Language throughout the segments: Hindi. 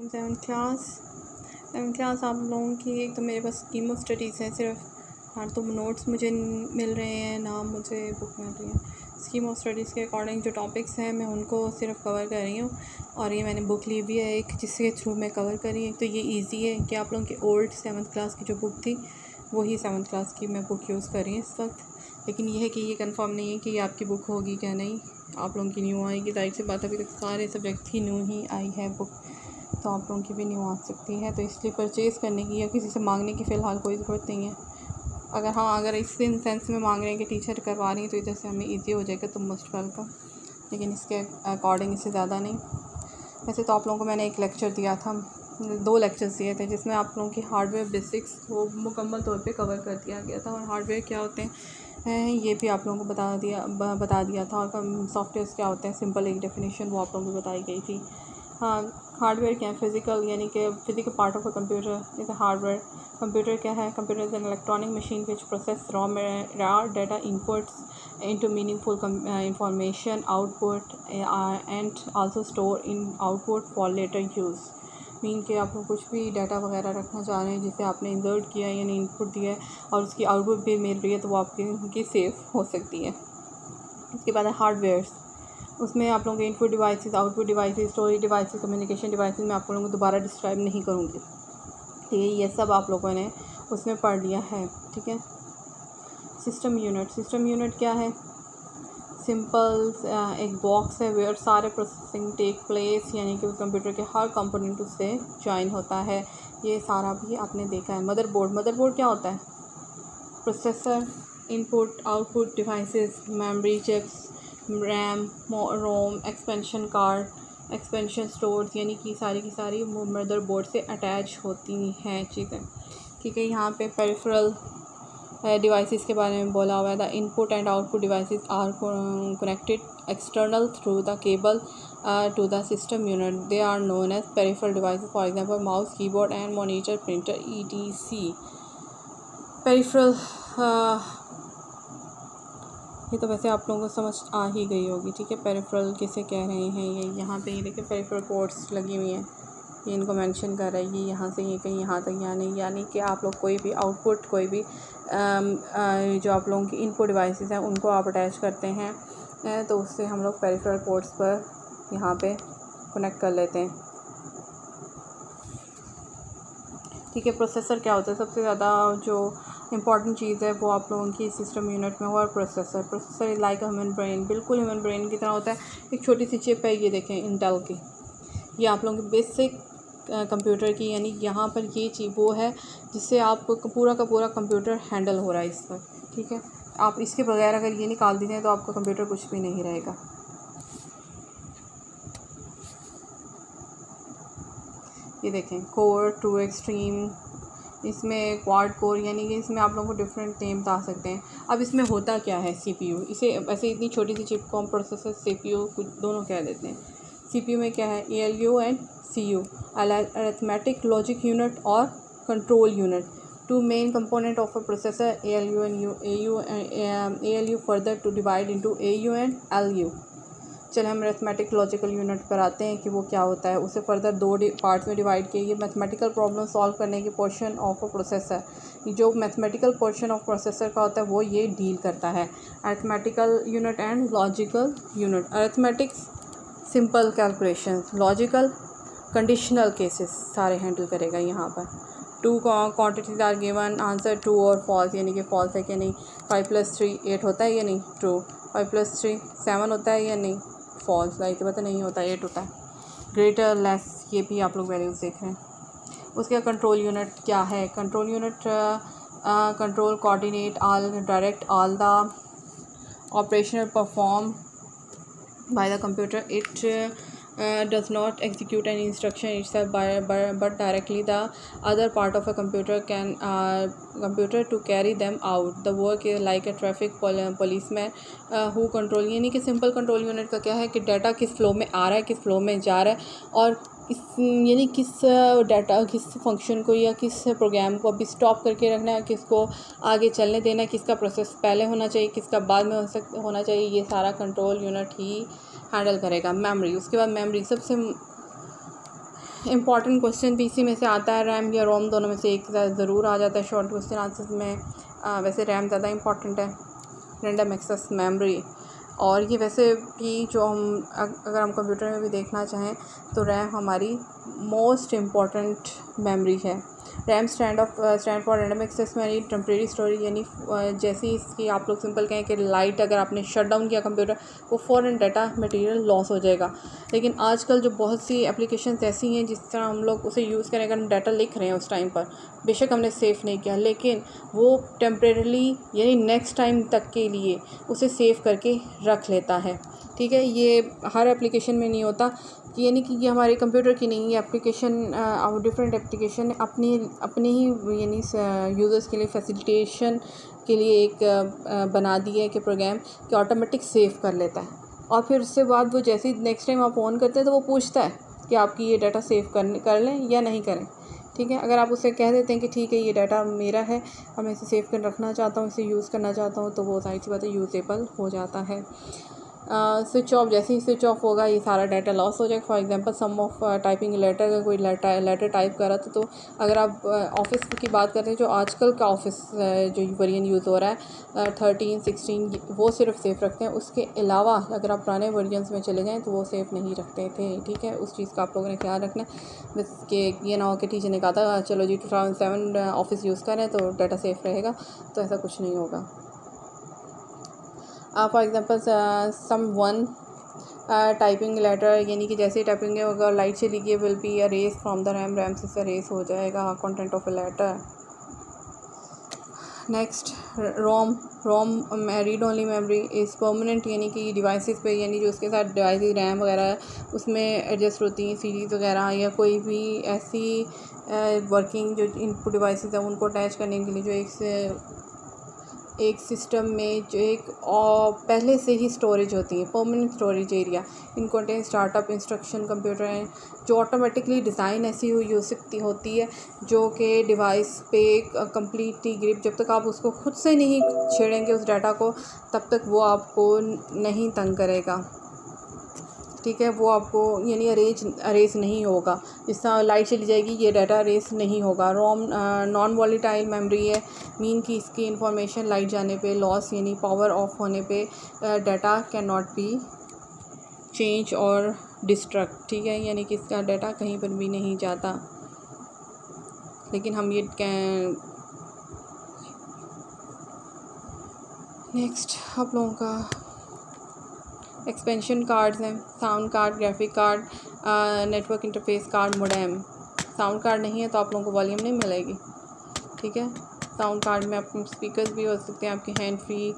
सेवन क्लास आप लोगों की एक तो मेरे पास स्कीम ऑफ स्टडीज़ है सिर्फ, हाँ तो नोट्स मुझे मिल रहे हैं ना मुझे बुक मिल रही है। स्कीम ऑफ स्टडीज़ के अकॉर्डिंग जो टॉपिक्स हैं मैं उनको सिर्फ कवर कर रही हूँ, और ये मैंने बुक ली भी है एक जिसके थ्रू मैं कवर कर रही हूँ। तो ये इजी है कि आप लोगों की ओल्ड 7th क्लास की जो बुक थी वही 7th क्लास की मैं बुक यूज़ कर रही हूँ इस वक्त। लेकिन ये है कि ये कंफर्म नहीं है कि ये आपकी बुक होगी क्या नहीं, आप लोगों की न्यू आएगी। जाहिर सी बात अभी तक सारे सब्जेक्ट की न्यू ही आई है बुक, तो आप लोगों की भी न्यू आ सकती है। तो इसलिए परचेज़ करने की या किसी से मांगने की फ़िलहाल कोई ज़रूरत नहीं है। अगर इस सेंस में मांग रहे हैं कि टीचर करवा रही है तो इधर से हमें ईजी हो जाएगा तो मोस्ट वेलकम, लेकिन इसके अकॉर्डिंग इससे ज़्यादा नहीं। वैसे तो आप लोगों को मैंने एक लेक्चर दिया था, 2 लेक्चर्स दिए थे जिसमें आप लोगों की हार्डवेयर बेसिक्स को मुकम्मल तौर पे कवर कर दिया गया था, और हार्डवेयर क्या होते हैं ये भी आप लोगों को बता दिया था, और सॉफ्टवेयर्स क्या होते हैं सिंपल एक डेफिनेशन वो आप लोगों को बताई गई थी। हाँ, हार्डवेयर क्या है, फिज़िकल यानी कि physical part of a computer is a hardware. Computer क्या है, computer is an electronic machine which process raw data inputs into meaningful information output and also store in output for later use। Mean कि आप लोग कुछ भी डाटा वगैरह रखना चाह रहे हैं जिसे आपने इंसर्ट किया है यानी इनपुट दिया है और उसकी आउटपुट भी मिल रही है तो वो आपकी सेफ हो सकती है। उसके बाद है हार्डवेयर्स, उसमें आप लोगों के input devices, output devices, storage devices, communication devices मैं आप लोगों को दोबारा डिस्क्राइब नहीं करूँगी, ठीक है, ये सब आप लोगों ने उसमें पढ़ लिया है, ठीक है। सिस्टम यूनिट क्या है, सिंपल एक बॉक्स है वेयर सारे प्रोसेसिंग टेक प्लेस, यानी कि कंप्यूटर के हर कंपोनेंट उससे ज्वाइन होता है, ये सारा भी आपने देखा है। मदरबोर्ड क्या होता है, processor, input output devices, memory chips, RAM, ROM, expansion card, expansion stores, यानी कि सारी की सारी मदरबोर्ड से अटैच होती हैं चीज़ें, ठीक है। यहाँ पे पेरिफेरल डिवाइसेस के बारे में बोला हुआ है। The input and output devices are connected external through the cable to the system unit, they are known as peripheral devices, for example mouse, keyboard and monitor, printer, ETC. Peripheral ये तो वैसे आप लोगों को समझ आ ही गई होगी, ठीक है। पेरिफेरल किसे कह रहे हैं, ये यहाँ पे ये देखिए पेरिफेरल पोर्ट्स लगी हुई हैं, ये इनको मेंशन कर रहा है, ये यहाँ से ये कहीं यहाँ तक, यानी कि आप लोग कोई भी आउटपुट कोई भी जो आप लोगों की इनपुट डिवाइसेस हैं उनको आप अटैच करते हैं तो उससे हम लोग पेरिफेरल पोर्ट्स पर यहाँ पे कनेक्ट कर लेते हैं, ठीक है। प्रोसेसर क्या होता है, सबसे ज़्यादा जो इम्पॉर्टेंट चीज़ है वो आप लोगों की सिस्टम यूनिट में हुआ processor is like human brain, बिल्कुल ह्यूमन ब्रेन की तरह होता है। एक छोटी सी चिप है, ये देखें इंटेल की, ये आप लोगों की बेसिक कंप्यूटर की, यानी यहाँ पर ये चीज़ वो है जिससे आप पूरा का पूरा कंप्यूटर हैंडल हो रहा है इस पर, ठीक है। आप इसके बगैर अगर ये निकाल देते तो आपका कंप्यूटर कुछ भी नहीं रहेगा। ये देखें कोर टू एक्सट्रीम, इसमें क्वाड कोर, यानी कि इसमें आप लोगों को डिफरेंट नेम्स आ सकते हैं। अब इसमें होता क्या है, सीपीयू, इसे ऐसे इतनी छोटी सी चिप को हम प्रोसेसर सीपीयू कुछ दोनों कह देते हैं। सीपीयू में क्या है, ALU and CU, arithmetic logic unit और control unit, two main component of a processor, ALU and ALU further two divide into AU and LU. चले हम मैथमेटिक लॉजिकल यूनिट पर आते हैं कि वो क्या होता है। उसे फर्दर 2 पार्ट्स में डिवाइड किए, ये मैथमेटिकल प्रॉब्लम सॉल्व करने की पोर्शन ऑफ अ प्रोसेसर, जो मैथमेटिकल पोर्शन ऑफ प्रोसेसर का होता है वो ये डील करता है। Arithmetical unit and logical unit, arithmetics simple calculation, logical conditional cases सारे हैंडल करेगा। यहाँ पर 2 quantities are given, answer true और फॉल्स, यानी कि फॉल्स है कि नहीं। 5 + 3 8 होता है या नहीं, ट्रू। 5 + 3 7 होता है या नहीं, फॉल्स, लाइक पता नहीं होता, 8 होता है। ग्रेटर लेस, ये भी आप लोग वैल्यूज़ देख रहे हैं। उसके कंट्रोल यूनिट क्या है, control unit control coordinate all direct all the operational perform by the computer, it does not execute any instruction itself but directly the other part of a computer to carry them out. The work is like a traffic policeman who control, यानी कि सिंपल कंट्रोल यूनिट का क्या है कि डाटा किस फ्लो में आ रहा है, किस फ्लो में जा रहा है, और इस यानी किस डाटा किस फंक्शन को या किस प्रोग्राम को अभी स्टॉप करके रखना है, किसको आगे चलने देना है, किसका प्रोसेस पहले होना चाहिए, किसका बाद में होना चाहिए, ये सारा कंट्रोल यूनिट ही हैंडल करेगा। मेमोरी, उसके बाद मेमोरी सबसे इम्पॉर्टेंट क्वेश्चन पीसी में से आता है, रैम या रोम दोनों में से एक ज़रूर आ जाता है शॉर्ट क्वेश्चन आंसर में। वैसे रैम ज़्यादा इम्पॉर्टेंट है, रैंडम एक्सेस मेमोरी। और ये वैसे भी जो हम अगर हम कंप्यूटर में भी देखना चाहें तो रैम हमारी मोस्ट इम्पॉर्टेंट मेमोरी है। RAM stand for random access memory temporary storage, यानी जैसे ही इसकी आप लोग सिंपल कहें कि लाइट अगर आपने शट डाउन किया कंप्यूटर, वो फ़ौरन डाटा मटेरियल लॉस हो जाएगा। लेकिन आजकल जो बहुत सी एप्लीकेशंस ऐसी हैं जिस तरह हम लोग उसे यूज़ करें, अगर हम डाटा लिख रहे हैं उस टाइम पर, बेशक हमने सेव नहीं किया, लेकिन वो टेम्परेरली यानी नेक्स्ट टाइम तक के लिए उसे सेव करके रख लेता है। ठीक है, ये हर एप्लीकेशन में नहीं होता, यानी कि ये हमारे कंप्यूटर की नहीं, ये एप्लीकेशन और डिफरेंट एप्लीकेशन अपने ही यानी यूज़र्स के लिए फैसिलिटेशन के लिए एक बना दिया है कि प्रोग्राम कि ऑटोमेटिक सेव कर लेता है। और फिर उसके बाद वो जैसे ही नेक्स्ट टाइम आप ऑन करते हैं तो वो पूछता है कि आपकी ये डाटा सेव कर लें या नहीं करें। ठीक है, अगर आप उसे कह देते हैं कि ठीक है ये डाटा मेरा है और मैं इसे सेव कर रखना चाहता हूँ, इसे यूज़ करना चाहता हूँ, तो वो जाहिर सी बात है यूज़ेबल हो जाता है। स्विच ऑफ, जैसे ही स्विच ऑफ होगा ये सारा डाटा लॉस हो जाएगा। For example some of typing letter, अगर कोई लेटर टाइप कर रहा था तो अगर आप ऑफिस की बात करते हैं, जो आजकल का ऑफिस जो वर्जन यूज़ हो रहा है 13, 16, वो सिर्फ सेफ रखते हैं। उसके अलावा अगर आप पुराने वर्जन्स में चले जाएँ तो वो सेफ नहीं रखते थे। ठीक है, उस चीज़ का आप लोगों ने ख्याल रखना है, बस कि ये ना हो कि टीचर ने कहा था चलो जी 2007 ऑफिस यूज़ करें तो डाटा सेफ रहेगा, तो ऐसा कुछ नहीं होगा। For example someone typing letter, यानी कि जैसे ही टाइपिंग होगा लाइट चली गई, will be erase from the RAM से अरेज हो जाएगा content of a letter. Next ROM read only memory is permanent, यानी कि डिवाइसेस पे, यानी जो उसके साथ डिवाइसेस रैम वगैरह उसमें एडजस्ट होती हैं, सीरीज़ वगैरह या कोई भी ऐसी वर्किंग जो इनपुट डिवाइसेस हैं उनको अटैच करने के लिए जो एक सिस्टम में जो एक पहले से ही स्टोरेज होती है, परमानेंट स्टोरेज एरिया, इन कंटेन स्टार्टअप इंस्ट्रक्शन कंप्यूटर हैं जो ऑटोमेटिकली डिज़ाइन ऐसी हुई हो सकती होती है जो कि डिवाइस पे कम्प्लीटली ग्रिप, जब तक आप उसको खुद से नहीं छेड़ेंगे उस डाटा को तब तक वो आपको नहीं तंग करेगा। ठीक है, वो आपको यानी अरेज नहीं होगा। जिस तरह लाइट चली जाएगी ये डाटा अरेज नहीं होगा। रोम नॉन वॉलेटाइल मेमोरी है, मीन कि इसकी इंफॉर्मेशन लाइट जाने पे लॉस यानी पावर ऑफ होने पे data can not be change और डिस्ट्रक्ट। ठीक है, यानी कि इसका डाटा कहीं पर भी नहीं जाता। लेकिन हम ये नेक्स्ट आप लोगों का एक्सपेंशन कार्ड्स हैं, sound card, graphic card, network interface card, modem. Sound card नहीं है तो आप लोगों को वॉल्यूम नहीं मिलेगी। ठीक है, साउंड कार्ड में आपके स्पीकर्स भी हो सकते हैं, आपके हैंड फ्री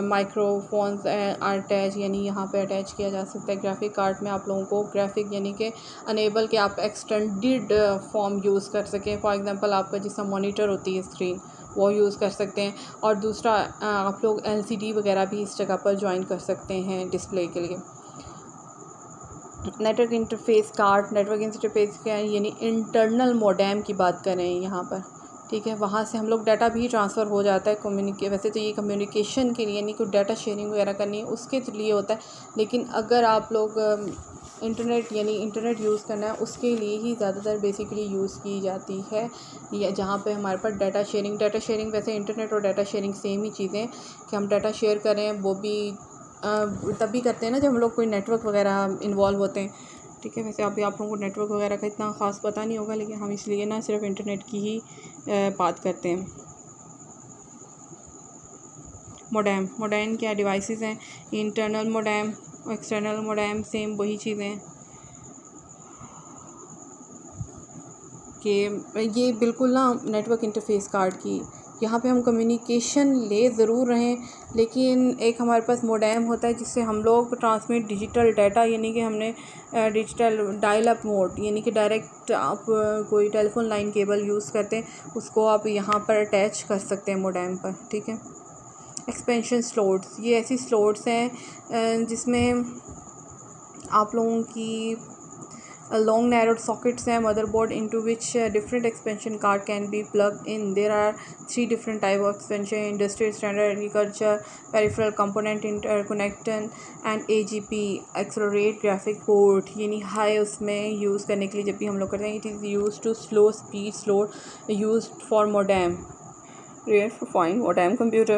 माइक्रोफोन्स अटैच, यानी यहाँ पे अटैच किया जा सकता है। ग्राफिक कार्ड में आप लोगों को ग्राफिक यानी कि अनेबल कि आप एक्सटेंडेड फॉर्म यूज़ कर सकें। फॉर एग्जांपल आपका जिसका मॉनिटर होती है स्क्रीन वो यूज़ कर सकते हैं। और दूसरा आप लोग LCD वगैरह भी इस जगह पर ज्वाइन कर सकते हैं डिस्प्ले के लिए। Network interface card, network interface क्या है, यानी इंटरनल मोडेम की बात करें यहाँ पर। ठीक है, वहाँ से हम लोग डाटा भी ट्रांसफ़र हो जाता है। वैसे तो ये कम्युनिकेशन के लिए यानी कोई डाटा शेयरिंग वगैरह करनी है उसके लिए होता है, लेकिन अगर आप लोग इंटरनेट यूज़ करना है उसके लिए ही ज़्यादातर बेसिकली यूज़ की जाती है, या जहाँ पे हमारे पास डाटा शेयरिंग वैसे इंटरनेट और डाटा शेयरिंग सेम ही चीज़ें कि हम डाटा शेयर करें, वो भी तभी करते हैं ना जब हम लोग कोई नेटवर्क वगैरह इन्वॉल्व होते हैं। ठीक है, वैसे आप लोगों को नेटवर्क वगैरह का इतना ख़ास पता नहीं होगा, लेकिन हम इसलिए ना सिर्फ इंटरनेट की ही बात करते हैं। मोडेम क्या डिवाइसेस हैं, internal modem, external modem, same वही चीज़ें कि ये बिल्कुल ना नेटवर्क इंटरफेस कार्ड की यहाँ पे हम कम्युनिकेशन ले ज़रूर रहें, लेकिन एक हमारे पास मोडेम होता है जिससे हम लोग ट्रांसमिट डिजिटल डाटा, यानी कि हमने डिजिटल डायल अप मोड, यानी कि डायरेक्ट आप कोई टेलीफोन लाइन केबल यूज़ करते हैं उसको आप यहाँ पर अटैच कर सकते हैं मोडेम पर। ठीक है, एक्सपेंशन स्लॉट्स, ये ऐसी स्लॉट्स हैं जिसमें आप लोगों की लॉन्ग नैरोड सॉकेट्स हैं motherboard into which different expansion card can be plug in. There are 3 different type of expansion: industrial, standard, agriculture, peripheral component, interconnection and AGP accelerate graphic port. यानी हाई उसमें यूज़ करने के लिए जब भी हम लोग करते हैं, it is use to slow speed slowed use for modem. Rare for fine modem computer.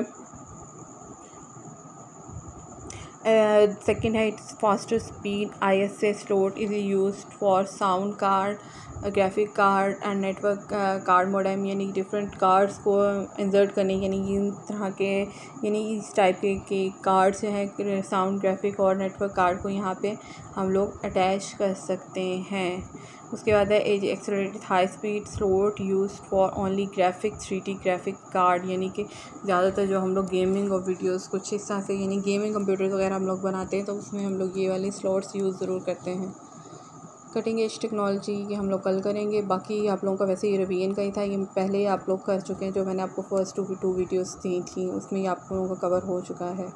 Second है it's faster speed ISA slot is used for sound card, graphic card and network card modem. यानी डिफरेंट कार्ड्स को इंसर्ट करने, यानी इन तरह के, यानी इस टाइप के कार्ड्स हैं साउंड, ग्राफिक और नेटवर्क कार्ड को यहाँ पे हम लोग अटैच कर सकते हैं. उसके बाद है as accelerated high speed slot use for only graphic 3D graphic card. यानी कि ज़्यादातर जो हम लोग गेमिंग और वीडियोस कुछ इस तरह से, यानी गेमिंग कंप्यूटर्स वगैरह हम लोग बनाते हैं तो उसमें हम लोग ये वाले स्लॉट्स यूज़ ज़रूर करते हैं. कटिंग एज टेक्नोलॉजी ये हम लोग कल करेंगे. बाकी आप लोगों का वैसे ये रिवीजन का ही था, ये पहले आप लोग कर चुके हैं. जो मैंने आपको फर्स्ट 2 वीडियोस दी थी उसमें ये आप लोगों का कवर हो चुका है.